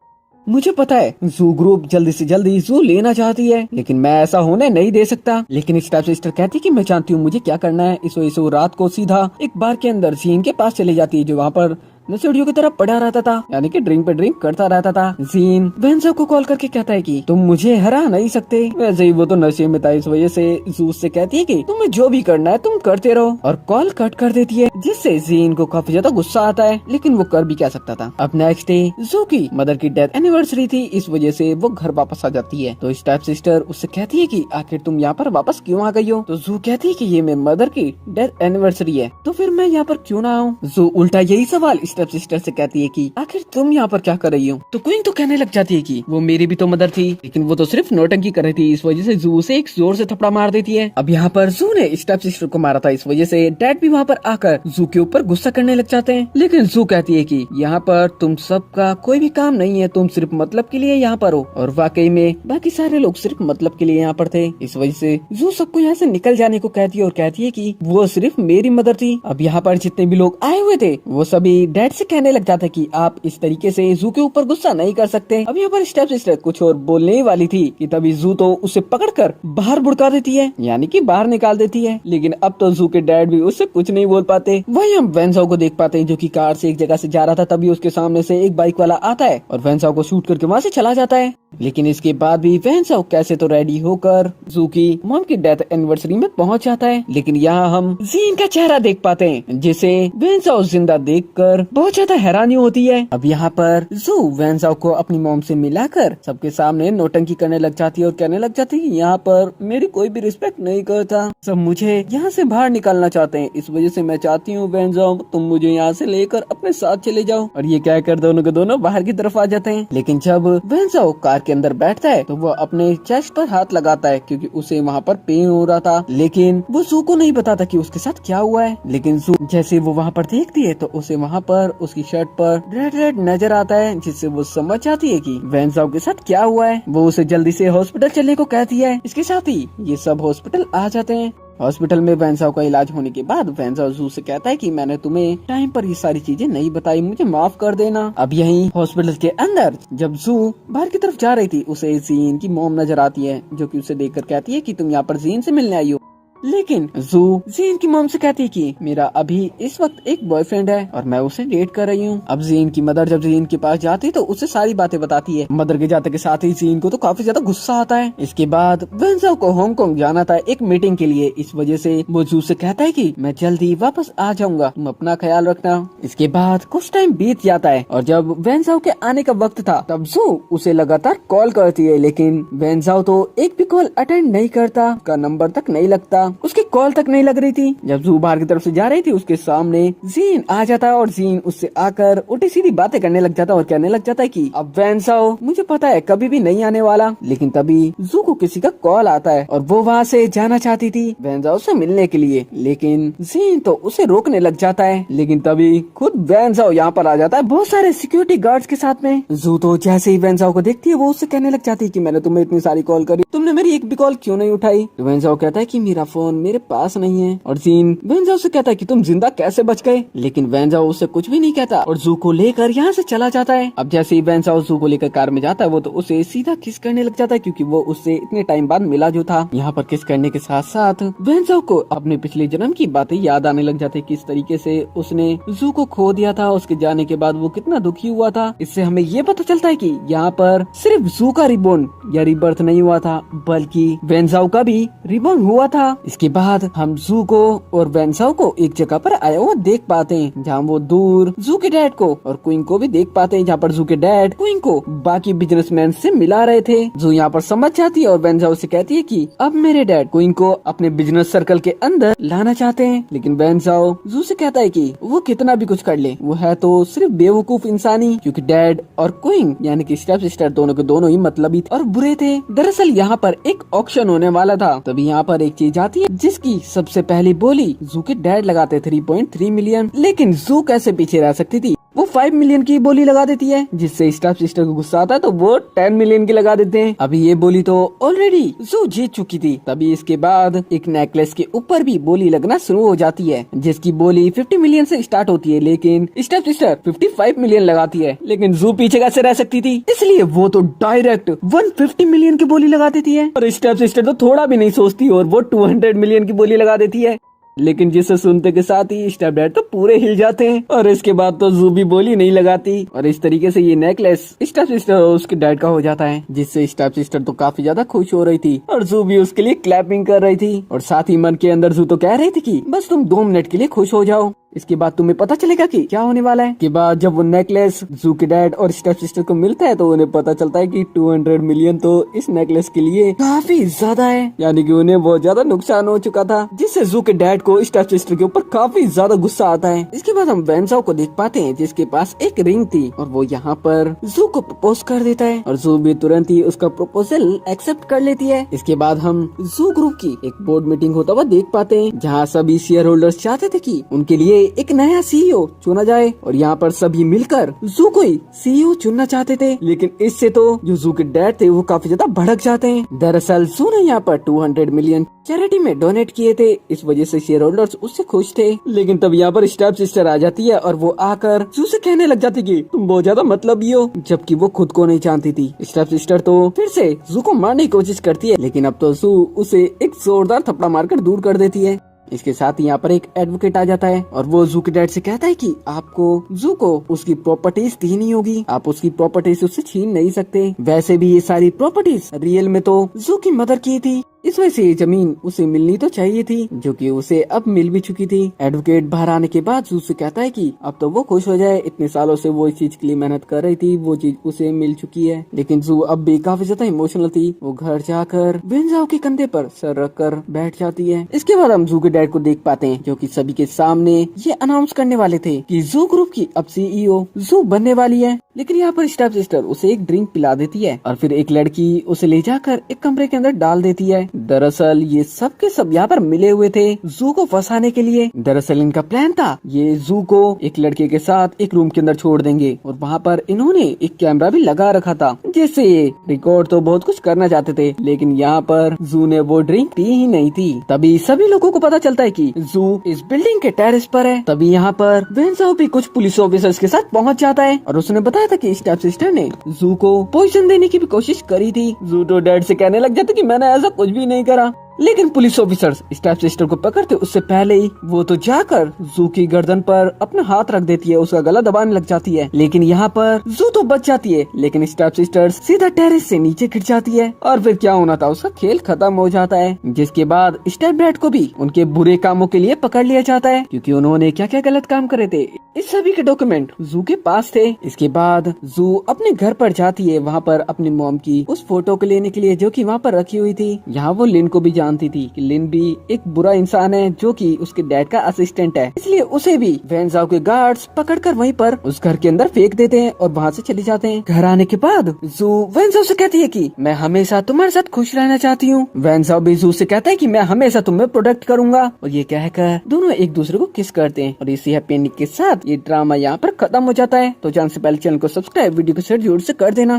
मुझे पता है जू ग्रुप जल्दी से जल्दी जू लेना चाहती है, लेकिन मैं ऐसा होने नहीं दे सकता। लेकिन स्टेप सिस्टर कहती कि मैं जानती हूँ मुझे क्या करना है। इस वजह से वो रात को सीधा एक बार के अंदर जीन के पास चली जाती है, जो वहाँ पर नशेड़ियों की तरफ पड़ा रहता था, यानी कि ड्रिंक पे ड्रिंक करता रहता था। जीन वेंजाओ को कॉल करके कहता है कि तुम मुझे हरा नहीं सकते। वैसे ही वो तो नशे में था, इस वजह से जू से कहती है कि तुम्हें जो भी करना है तुम करते रहो, और कॉल कट कर देती है, जिससे जीन को काफी ज्यादा गुस्सा आता है, लेकिन वो कर भी क्या सकता था। अब नेक्स्ट डे जू की मदर की डेथ एनिवर्सरी थी, इस वजह से वो घर वापस आ जाती है। तो स्टेप सिस्टर उससे कहती है कि आखिर तुम यहाँ पर वापस क्यों आ गई हो। तो जू कहती है कि ये मेरी मदर की डेथ एनिवर्सरी है, तो फिर मैं यहाँ पर क्यों ना आऊँ। जू उल्टा यही सवाल स्टेप सिस्टर से कहती है कि आखिर तुम यहाँ पर क्या कर रही हो। तो क्वीन तो कहने लग जाती है कि वो मेरी भी तो मदर थी, लेकिन वो तो सिर्फ नौटंकी कर रही थी, इस वजह से जू से एक जोर से थप्पड़ मार देती है। अब यहाँ पर जू ने स्टेप सिस्टर को मारा था, इस वजह से डैड भी वहाँ पर आकर जू के ऊपर गुस्सा करने लग जाते हैं। लेकिन जू कहती है कि यहाँ पर तुम सबका कोई भी काम नहीं है, तुम सिर्फ मतलब के लिए यहाँ पर हो। और वाकई में बाकी सारे लोग सिर्फ मतलब के लिए यहाँ पर थे, इस वजह से जू सबको यहाँ से निकल जाने को कहती है और कहती है कि वो सिर्फ मेरी मदर थी। अब यहाँ पर जितने भी लोग आए हुए थे वो सभी डैड से कहने लग जाते कि आप इस तरीके से जू के ऊपर गुस्सा नहीं कर सकते। अब यहाँ पर स्टेप सिस्टर कुछ और बोलने ही वाली थी कि तभी जू तो उसे पकड़कर बाहर बुड़का देती है, यानी कि बाहर निकाल देती है। लेकिन अब तो जू के डैड भी उससे कुछ नहीं बोल पाते। वही हम वेंजाओ को देख पाते हैं, जो कि कार से एक जगह से जा रहा था, तभी उसके सामने से एक बाइक वाला आता है और वेंजाओ को शूट करके वहाँ से चला जाता है। लेकिन इसके बाद भी वेंजाओ कैसे तो रेडी होकर जू की मॉम की डेथ एनिवर्सरी में पहुंच जाता है। लेकिन यहाँ हम जीन का चेहरा देख पाते हैं, जिसे वेंजाओ जिंदा देखकर बहुत ज्यादा हैरानी होती है। अब यहाँ पर जू वेंजाओ को अपनी मॉम से मिलाकर सबके सामने नौटंकी करने लग जाती है और कहने लग जाती है कि यहाँ पर मेरी कोई भी रिस्पेक्ट नहीं करता, सब मुझे यहाँ से बाहर निकालना चाहते हैं, इस वजह से मैं चाहती हूँ वेंजाओ तुम मुझे यहाँ से लेकर अपने साथ चले जाओ। और ये कहकर दोनों के दोनों बाहर की तरफ आ जाते हैं। लेकिन जब वेंजाओ कार के अंदर बैठता है तो वो अपने चेस्ट पर हाथ लगाता है, क्योंकि उसे वहाँ पर पेन हो रहा था। लेकिन वो जू को नहीं बताता कि उसके साथ क्या हुआ है। लेकिन जू जैसे वो वहाँ पर देखती है तो उसे वहाँ पर उसकी शर्ट पर रेड रेड नजर आता है, जिससे वो समझ जाती है कि वेंजाओ के साथ क्या हुआ है। वो उसे जल्दी से हॉस्पिटल चलने को कहती है। इसके साथ ही ये सब हॉस्पिटल आ जाते हैं। हॉस्पिटल में वेंजाओ का इलाज होने के बाद वेंजाओ जू से कहता है कि मैंने तुम्हें टाइम पर ये सारी चीजें नहीं बताई, मुझे माफ कर देना। अब यहीं हॉस्पिटल के अंदर जब जू बाहर की तरफ जा रही थी, उसे जीन की मॉम नजर आती है, जो कि उसे देखकर कहती है कि तुम यहाँ पर जीन से मिलने आई हो। लेकिन जू जीन की मॉम से कहती है कि मेरा अभी इस वक्त एक बॉयफ्रेंड है और मैं उसे डेट कर रही हूँ। अब जीन की मदर जब जीन के पास जाती है तो उसे सारी बातें बताती है। मदर के जाते के साथ ही जीन को तो काफी ज्यादा गुस्सा आता है। इसके बाद वेंजाओ को हांगकांग जाना था एक मीटिंग के लिए, इस वजह से वो जू से कहता है कि मैं जल्दी वापस आ जाऊंगा, तुम अपना ख्याल रखना। इसके बाद कुछ टाइम बीत जाता है और जब वेंजाओ के आने का वक्त था तब जू उसे लगातार कॉल करती है, लेकिन वेंजाओ तो एक भी कॉल अटेंड नहीं करता, का नंबर तक नहीं लगता, उसकी कॉल तक नहीं लग रही थी। जब जू बाहर की तरफ से जा रही थी उसके सामने जीन आ जाता है और जीन उससे आकर उल्टी सीधी बातें करने लग जाता है और कहने लग जाता है कि अब वेंजाओ मुझे पता है कभी भी नहीं आने वाला। लेकिन तभी जू को किसी का कॉल आता है और वो वहाँ से जाना चाहती थी वेंजाओ से मिलने के लिए, लेकिन जीन तो उसे रोकने लग जाता है। लेकिन तभी खुद वेंजाओ यहाँ पर आ जाता है बहुत सारे सिक्योरिटी गार्ड्स के साथ में। जू तो जैसे ही वेंजाओ को देखती है वो उससे कहने लग जाती है कि मैंने तुम्हें इतनी सारी कॉल करी, तुमने मेरी एक भी कॉल क्यों नहीं उठाई। तो वेंजाओ कहता है कि मेरा फोन मेरे पास नहीं है। और जीन वेंजाओ से कहता है कि तुम जिंदा कैसे बच गए, लेकिन वेंजाओ उससे कुछ भी नहीं कहता और जू को लेकर यहाँ से चला जाता है। अब जैसे ही वेंजाओ जू को लेकर कार में जाता है वो तो उसे सीधा किस करने लग जाता है, क्योंकि वो उससे इतने टाइम बाद मिला जो था। यहाँ पर किस करने के साथ साथ वेंजाओ को अपने पिछले जन्म की बातें याद आने लग जाती है, किस तरीके से उसने जू को खो दिया था, उसके जाने के बाद वो कितना दुखी हुआ था। इससे हमें ये पता चलता है कि यहाँ पर सिर्फ जू का रिबॉर्न या रिबर्थ नहीं हुआ था, बल्कि वेंजाओ का भी रिबॉर्न हुआ था। इसके बाद हम जू को और वेंजाओ को एक जगह पर आया हुआ देख पाते हैं, जहाँ वो दूर जू के डैड को और क्वीन को भी देख पाते हैं, जहाँ पर जू के डैड क्वीन को बाकी बिजनेसमैन से मिला रहे थे। जू यहाँ पर समझ जाती है और वेंजाओ से कहती है कि अब मेरे डैड क्वीन को अपने बिजनेस सर्कल के अंदर लाना चाहते हैं। लेकिन वेंजाओ जू से कहता है कि वो कितना भी कुछ कर ले, वो है तो सिर्फ बेवकूफ इंसानी, क्योंकि डैड और क्वीन यानी कि स्टेप सिस्टर दोनों के दोनों ही मतलबी और बुरे थे। दरअसल यहाँ पर एक ऑक्शन होने वाला था, तभी यहाँ पर एक चीज आती है जिसकी सबसे पहली बोली जू के डैड लगाते 3.3 मिलियन, लेकिन जू कैसे पीछे रह सकती थी, वो 5 मिलियन की बोली लगा देती है, जिससे स्टेप सिस्टर को गुस्सा आता है तो वो 10 मिलियन की लगा देते हैं। अभी ये बोली तो ऑलरेडी जू जीत चुकी थी। तभी इसके बाद एक नेकलेस के ऊपर भी बोली लगना शुरू हो जाती है, जिसकी बोली 50 मिलियन से स्टार्ट होती है, लेकिन स्टेप सिस्टर 55 मिलियन लगाती है। लेकिन जू पीछे कैसे रह सकती थी, इसलिए वो तो डायरेक्ट 150 मिलियन की बोली लगा देती है। और स्टेप सिस्टर तो थोड़ा भी नहीं सोचती और वो 200 मिलियन की बोली लगा देती है। लेकिन जिसे सुनते के साथ ही स्टेप डैड तो पूरे हिल जाते हैं और इसके बाद तो जू भी बोली नहीं लगाती और इस तरीके से ये नेकलेस स्टेप सिस्टर और उसके डैड का हो जाता है, जिससे स्टेप सिस्टर तो काफी ज्यादा खुश हो रही थी और जू भी उसके लिए क्लैपिंग कर रही थी। और साथ ही मन के अंदर जू तो कह रही थी कि बस तुम 2 मिनट के लिए खुश हो जाओ, इसके बाद तुम्हें पता चलेगा कि क्या होने वाला है। के बाद जब वो नेकलेस जू के डैड और स्टेप सिस्टर को मिलता है तो उन्हें पता चलता है कि 200 मिलियन तो इस नेकलेस के लिए काफी ज्यादा है, यानी कि उन्हें बहुत ज्यादा नुकसान हो चुका था, जिससे जू के डैड को स्टेप सिस्टर के ऊपर काफी ज्यादा गुस्सा आता है। इसके बाद हम वेंजाओ को देख पाते हैं जिसके पास एक रिंग थी और वो यहाँ पर जू को प्रपोज कर देता है और जू भी तुरंत ही उसका प्रपोजल एक्सेप्ट कर लेती है। इसके बाद हम जू ग्रुप की एक बोर्ड मीटिंग होता हुआ देख पाते हैं, जहाँ सभी शेयर होल्डर्स चाहते थे कि उनके लिए एक नया सीईओ चुना जाए और यहाँ पर सभी मिलकर जू को ही सीईओ चुनना चाहते थे। लेकिन इससे तो जो जू के डैड थे वो काफी ज्यादा भड़क जाते हैं। दरअसल जू ने यहाँ पर 200 मिलियन चैरिटी में डोनेट किए थे, इस वजह से शेयर होल्डर्स उससे खुश थे। लेकिन तब यहाँ पर स्टेप सिस्टर आ जाती है और वो आकर जू से कहने लग जाती कि तुम बहुत ज्यादा मतलबी हो, जबकि वो खुद को नहीं जानती थी। स्टेप सिस्टर तो फिर से जू को मारने की कोशिश करती है, लेकिन अब तो जू उसे एक जोरदार थप्पड़ मारकर दूर कर देती है। इसके साथ ही यहाँ पर एक एडवोकेट आ जाता है और वो जू के डैड से कहता है कि आपको जू को उसकी प्रॉपर्टीज देनी होगी, आप उसकी प्रॉपर्टीज उससे छीन नहीं सकते। वैसे भी ये सारी प्रॉपर्टीज रियल में तो जू की मदर की थी, इस वजह से ये जमीन उसे मिलनी तो चाहिए थी, जो कि उसे अब मिल भी चुकी थी। एडवोकेट बाहर आने के बाद जू से कहता है कि अब तो वो खुश हो जाए, इतने सालों से वो इस चीज के लिए मेहनत कर रही थी, वो चीज उसे मिल चुकी है। लेकिन जू अब भी काफी ज्यादा इमोशनल थी, वो घर जाकर वेंजाओ के कंधे पर सर रख कर बैठ जाती है। इसके बाद हम जू के डैड को देख पाते हैं, जो कि सभी के सामने ये अनाउंस करने वाले थे कि जू ग्रुप की अब सीईओ जू बनने वाली है। लेकिन यहाँ पर स्टेप सिस्टर उसे एक ड्रिंक पिला देती है और फिर एक लड़की उसे ले जाकर एक कमरे के अंदर डाल देती है। दरअसल ये सब के सब यहाँ पर मिले हुए थे जू को फंसाने के लिए। दरअसल इनका प्लान था ये जू को एक लड़के के साथ एक रूम के अंदर छोड़ देंगे और वहाँ पर इन्होंने एक कैमरा भी लगा रखा था, जिससे ये रिकॉर्ड तो बहुत कुछ करना चाहते थे। लेकिन यहाँ पर जू ने वो ड्रिंक पी ही नहीं थी। तभी सभी लोगों को पता चलता है कि जू इस बिल्डिंग के टेरेस पर है। तभी यहाँ पर वेंजाओ भी कुछ पुलिस ऑफिसर्स के साथ पहुँच जाता है और उसने बताया था कि स्टेप सिस्टर ने जू को पॉइजन देने की भी कोशिश करी थी। जू तो डैड से कहने लग जाता कि मैंने ऐसा कुछ भी नहीं करा। लेकिन पुलिस ऑफिसर्स स्टेप सिस्टर को पकड़ते उससे पहले ही वो तो जाकर जू की गर्दन पर अपना हाथ रख देती है, उसका गला दबाने लग जाती है। लेकिन यहाँ पर जू तो बच जाती है, लेकिन स्टेप सिस्टर सीधा टेरेस से नीचे गिर जाती है और फिर क्या होना था उसका खेल खत्म हो जाता है। जिसके बाद स्टेप डैड को भी उनके बुरे कामों के लिए पकड़ लिया जाता है, क्योंकि उन्होंने क्या क्या गलत काम करे थे। इस सभी के डॉक्यूमेंट जू के पास थे। इसके बाद जू अपने घर पर जाती है, वहाँ पर अपनी मॉम की उस फोटो को लेने के लिए, जो कि वहाँ पर रखी हुई थी। यहाँ वो लिन को भी जानती थी कि लिन भी एक बुरा इंसान है, जो कि उसके डैड का असिस्टेंट है, इसलिए उसे भी वेंजाओ के गार्ड्स पकड़कर वहीं पर उस घर के अंदर फेंक देते हैं और वहाँ से चले जाते हैं। घर आने के बाद जू वेंजाओ से कहती है कि मैं हमेशा तुम्हारे साथ खुश रहना चाहती हूँ। वेंजाओ भी जू से कहता है कि मैं हमेशा तुम्हें प्रोटेक्ट करूंगा, और ये कहकर दोनों एक दूसरे को किस करते हैं। और इसी हैप्पी एंडिंग के साथ ये ड्रामा यहाँ पर खत्म हो जाता है। तो जाने से पहले चैनल को सब्सक्राइब, वीडियो को शेयर जरूर से कर देना।